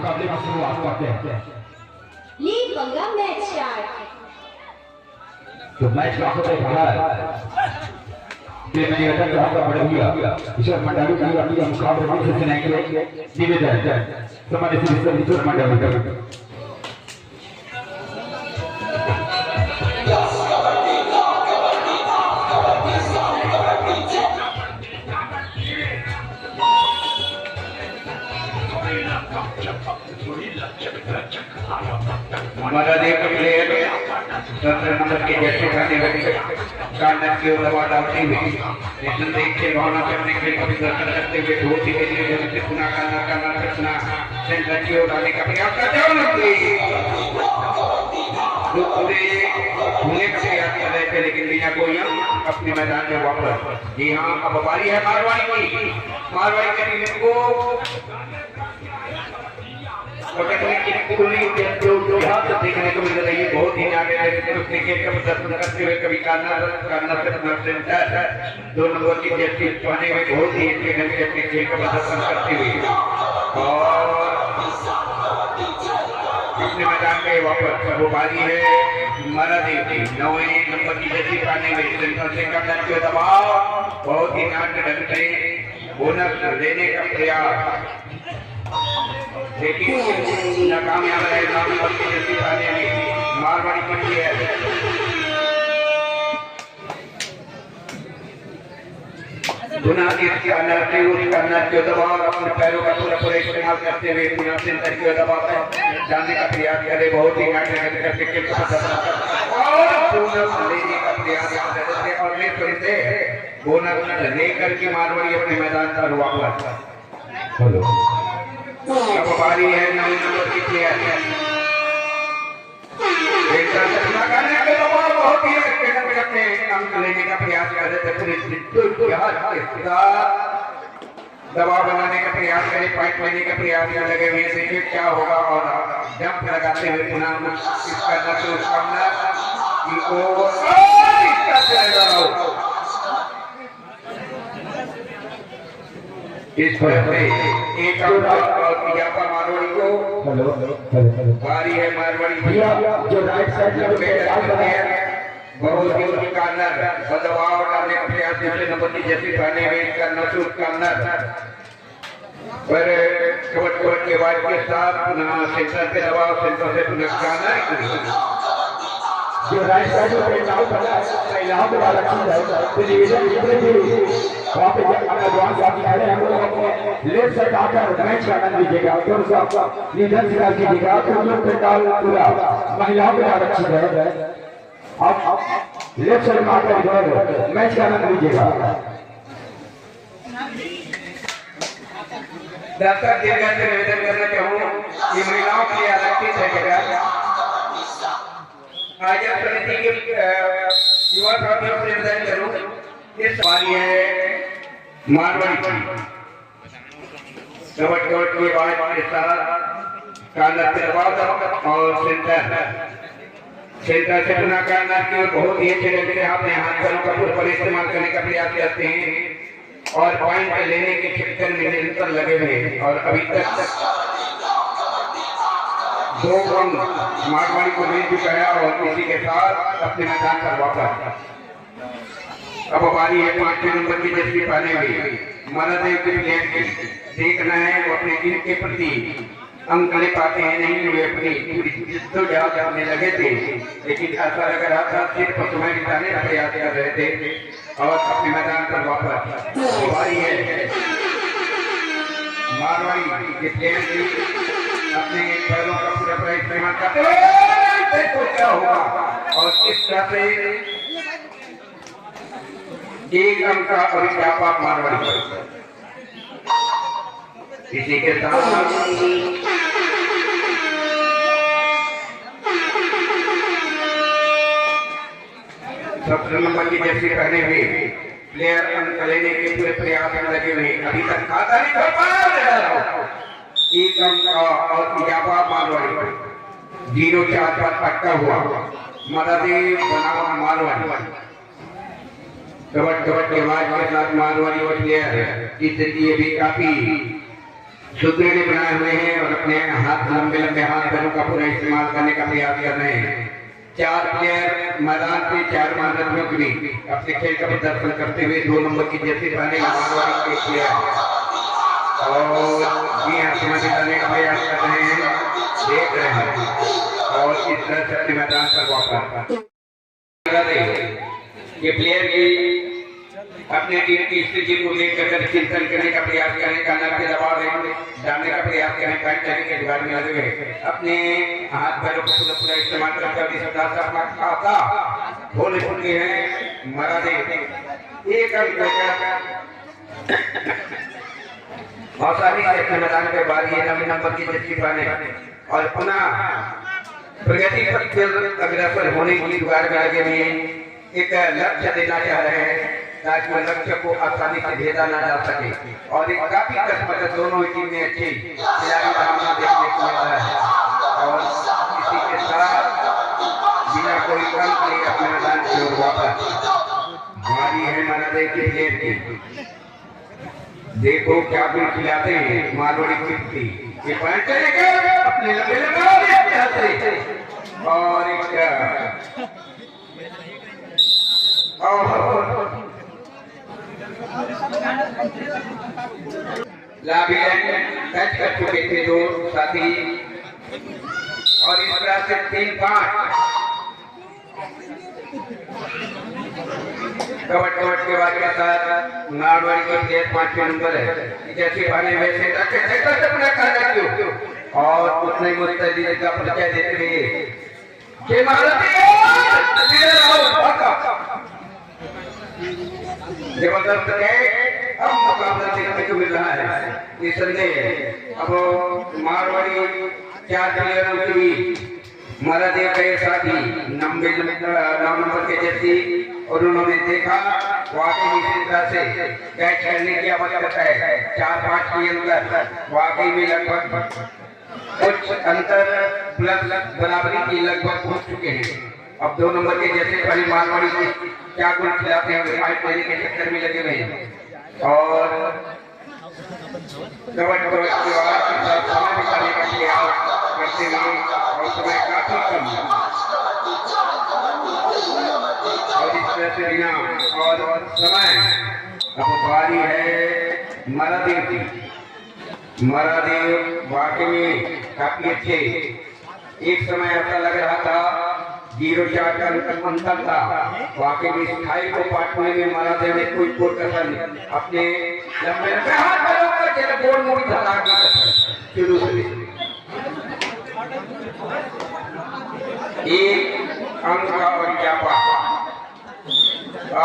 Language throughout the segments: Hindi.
मुकाबले की शुरुआत करते हैं। लीग पंगा मैच स्टार्ट। तो मैच का आखिर रहा है प्ले मैनेजर का आपका बड़ा भैया ईश्वर मंडावी की अपनी मुकाबले में से सुनाएंगे निवेदन समाज से ईश्वर मंडावी का हमारा देख प्लेयर 17 नंबर के जैसे खाने वाले कांडन की ओर दबा डालते हुए नेशनल लीग के भावना करने के लिए कभी दर्शन करते हुए धोती के लिए जब से पुनः करना करना सेंटर की ओर आने का प्रयास करते हैं होने का प्रयास कर रहे थे लेकिन बिना कोई अपने मैदान में वापस। जी हाँ, अब बारी है मारवाड़ी की टीम को देखने को मिल रही है। बहुत ही आगे क्रिकेट का प्रदर्शन करते हुए कभी दो नंबर की जर्सी पहने हुए बहुत ही अच्छे ढंग से अपने खेल का प्रदर्शन करते हुए और अपने मैदान में वापस वो बारी है मरादेव की 9वें नंबर की जर्सी पहने हुए दबाव बहुत ही नाट्य ढंग से बोनस देने का प्रयास लेकिन नाकामयाब है। नंबर की जर्सी पहने में मारवाड़ी पड़ी है। पुनः इसके अंदर से उसका अंदर के दबाव अपने पैरों का पूरा इस्तेमाल करते हुए पुनः सेंटर के दबाव जाने का प्रयास करे। बहुत ही नाटक करके खेल का और बोनस लेने का प्रयास करते और ले फिरते बोनस लेकर के मारवाड़ी अपने मैदान पर वापस। हेलो अब बारी है 9 नंबर की प्लेयर बहुत ही अपने अंक लेने का प्रयास कर रहे थे। दबाव बनाने का प्रयास करे, पॉइंट लेने का प्रयास में लगे हुए देखिए क्या होगा और जंप लगाते हुए पुनः करना शुरू करना इस पर एक मारवाड़ी को बारी है मारवाड़ी जो राइट साइड बहुत ही दबाव डालने का प्रयास नंबर की जैसी पहने हुए करना शुरू करना पर कवच के बाद के साथ पुनः सेंटर के दबाव सेंटर से पुनः करना जो राइट साइड में आउट है यहाँ पे वाला चीज है तो डिवीजन जितने भी वहाँ पे अपना जवान साथी खड़े हैं वो अपने लेफ्ट साइड आकर मैच का आनंद लीजिएगा और उसका निधन स्वीकार कीजिएगा। हम लोग पंडाल पूरा महिलाओं के द्वारा चीज है आप लेफ्ट साइड में आकर इधर मैच का आनंद लीजिएगा। दर्शक दीर्घा से निवेदन करना चाहूँ कि महिलाओं के लिए अलग चीज है जगह आज समिति के युवा साथियों से निवेदन करूं इस बारी है मारवाड़ी कवच के बाद के साथ कांधा पे दबाव और सेंटर से पुनः कांधा की ओर बहुत ही अच्छे ढंग से अपने हाथ पैरों का पूरा इस्तेमाल करने का प्रयास करते हैं और पॉइंट लेने के चक्कर में निरंतर लगे हुए हैं और अभी तक 2 रन मारवाड़ी को मिल चुका है और इसी के साथ अपने मैदान पर वापस। अब बारी है 5वें नंबर की जर्सी पहने हुई मरादेव के प्लेयर के देखना है वो अपने टीम के प्रति अंक ले पाते हैं नहीं वे अपनी तो जाने लगे थे लेकिन ऐसा लग रहा था सिर्फ समय बिताने का प्रयास कर रहे थे और अपने मैदान पर वापस। बारी है मारवाड़ी के प्लेयर की अपने पैरों का पूरा इस्तेमाल करते हुए देखो क्या होगा और इस तरह से एक अंक का अभिव्यापक मारवाड़ी पर इसी के साथ 17 नंबर की जर्सी पहने हुए प्लेयर अंक लेने के पूरे प्रयास में लगे हुए अभी तक खाता नहीं कर पा रहा एक अंक और इजाफा मारवाड़ी 0-4 पर पक्का हुआ मरादेव बनाम मारवाड़ी कबड्डी के बाद के साथ मारवाड़ी और प्लेयर की स्थिति भी काफी सुदृढ़ बनाए हुए हैं और अपने हाथ लंबे लंबे हाथ पैरों का पूरा इस्तेमाल करने का प्रयास कर रहे हैं। 4 प्लेयर मैदान के 4 महारथियों के भी अपने खेल का प्रदर्शन करते हुए 2 नंबर की जर्सी पहने मारवाड़ी के प्लेयर और जी हाँ समय बिताने का प्रयास कर रहे हैं, देख रहे हैं और इस तरह से अपने मैदान पर वापस ये प्लेयर की अपने टीम की स्थिति को लेकर चिंतन करने का प्रयास करें, कर्नल के दबाव डालने का प्रयास करें, पैक करने के जुगाड़ में लगे हुए अपने हाथ पैरों को पूरा इस्तेमाल करते हुए सरदार साहब का खाता खोल चुके हैं। मरा दे एक अंक लेकर आसानी से अपने मैदान पे बारी है 9 नंबर की जर्सी पहने और पुनः प्रगति पर अग्रसर होने की जुगाड़ में लगे हुए एक लक्ष्य देना चाह रहे हैं ताकि लक्ष्य को आसानी से भेजा ना जा सके और एक काफी कसमत दोनों ही टीम में अच्छी खिलाड़ी सामना देखने को मिल रहा है और इसी के साथ बिना कोई कम के अपने मैदान की ओर वापस बारी है मनादे के प्लेयर की। देखो क्या भी खिलाते हैं मारवाड़ी की ये पॉइंट करेगा अपने लंबे लंबे और लाभी टच कर चुके थे 2 साथी और इस तरह से 3-5 कवट के बाद के साथ नारवाड़ी के प्लेयर 5वें नंबर है जैसे पाने वैसे और उतने मुस्तैदी का परिचय देते हुए जबरदस्त है अब मुकाबला देखने को मिल रहा है। निसंदेह अब मारवाड़ी 4 प्लेयरों की महारादेव के साथी 9 नंबर के जर्सी और उन्होंने देखा वाकई इस तरह से कैच करने की आवश्यकता है 4-5 के अंदर वाकई में लगभग कुछ अंतर प्लस बराबरी की लगभग पहुंच चुके हैं। अब 2 नंबर के जैसे पहले मारवाड़ी के क्या गुण खिलाते हैं फाइट लेने के चक्कर में लगे हुए हैं और कवट के बाद समय बिताने का प्रयास करते हुए और समय काफी कम और इस तरह से बिना और समय अब बारी है मरादेव की। मरादेव वाकई में काफी अच्छे एक समय ऐसा लग रहा था 0-4 का अंतर था वाकई में स्थाई को पाटने में मरादेव ने कोई कसर नहीं अपने लंबे हाथ पैरों का जरा गोल मोड़ धरा के शुरू से एक अंक का और इजाफा।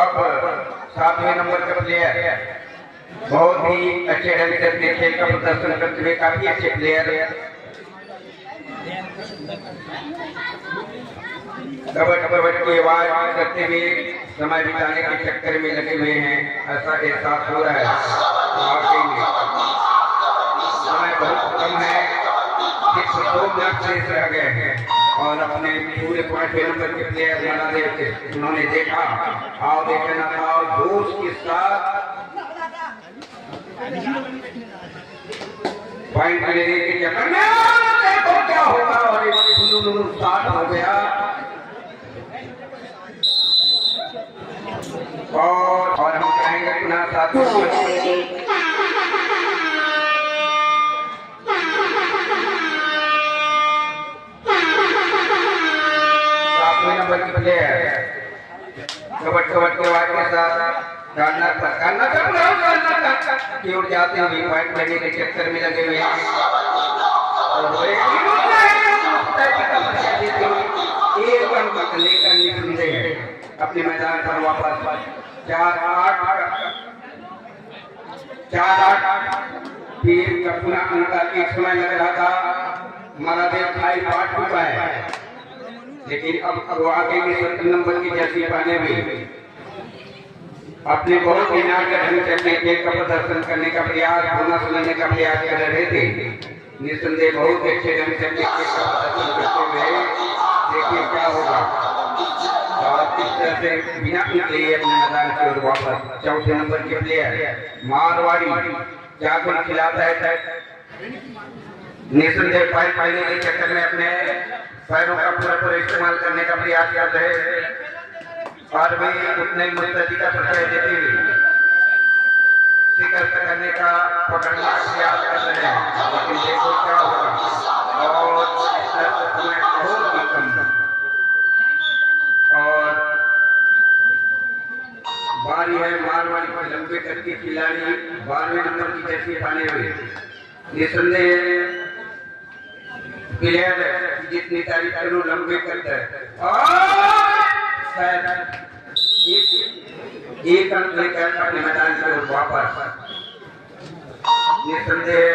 अब 7वें नंबर का प्लेयर बहुत ही अच्छे ढंग से अपने खेल का प्रदर्शन करते हुए काफी अच्छे प्लेयर कबड्डी की आवाज करते हुए समय बिताने के चक्कर में लगे हुए हैं ऐसा एहसास हो रहा है। समय बहुत कम है, सिर्फ 2 मिनट शेष रह गए हैं और अपने पूरे 5वें नंबर के प्लेयर महादेव के उन्होंने देखा आओ देखना था जोश के साथ पॉइंट लेने के चक्कर में देखो क्या होगा और स्टार्ट हो गया और हम कहेंगे पुनः 7वें नंबर की प्लेयर कबड्डी के बाद के साथ की ओर जाते हुए पॉइंट लेने के चक्कर में लगे हुए हैं एक अंक लेकर निकलते अपने मैदान पर वापस 4-8 फिर पुनः अंक एक समय लग रहा था महादेव खाई पाट चुका है लेकिन अब आगे की 7 नंबर की जर्सी पहने हुए अपने बहुत ही नाक ढंग से अपने खेल का प्रदर्शन करने का प्रयास होना सुनाने का प्रयास कर रहे थे। निसंदेह बहुत अच्छे ढंग से अपने खेल का प्रदर्शन करते हुए देखिए क्या होगा और इस तरह से बिना प्लेयर अपने मैदान की ओर वापस 4थे नंबर के प्लेयर मारवाड़ी क्या गुण खिलाता है निसंदेह पाई पाने के चक्कर में अपने पैरों का पूरा इस्तेमाल करने का प्रयास कर रहे और भी उतने ही मुस्तैदी का परिचय देते हुए शिकस्त करने का पकड़ने का प्रयास कर रहे हैं, लेकिन देखो क्या होगा। और समय बहुत ही कम और बारी है मारवाड़ी पर लंबे करके खिलाड़ी 12वें नंबर की जर्सी पाने हुए निसंदेह प्लेयर जितनी तारीफ करूं लंबे करता है और शायद एक अंक लेकर अपने मैदान की ओर वापस निसंदेह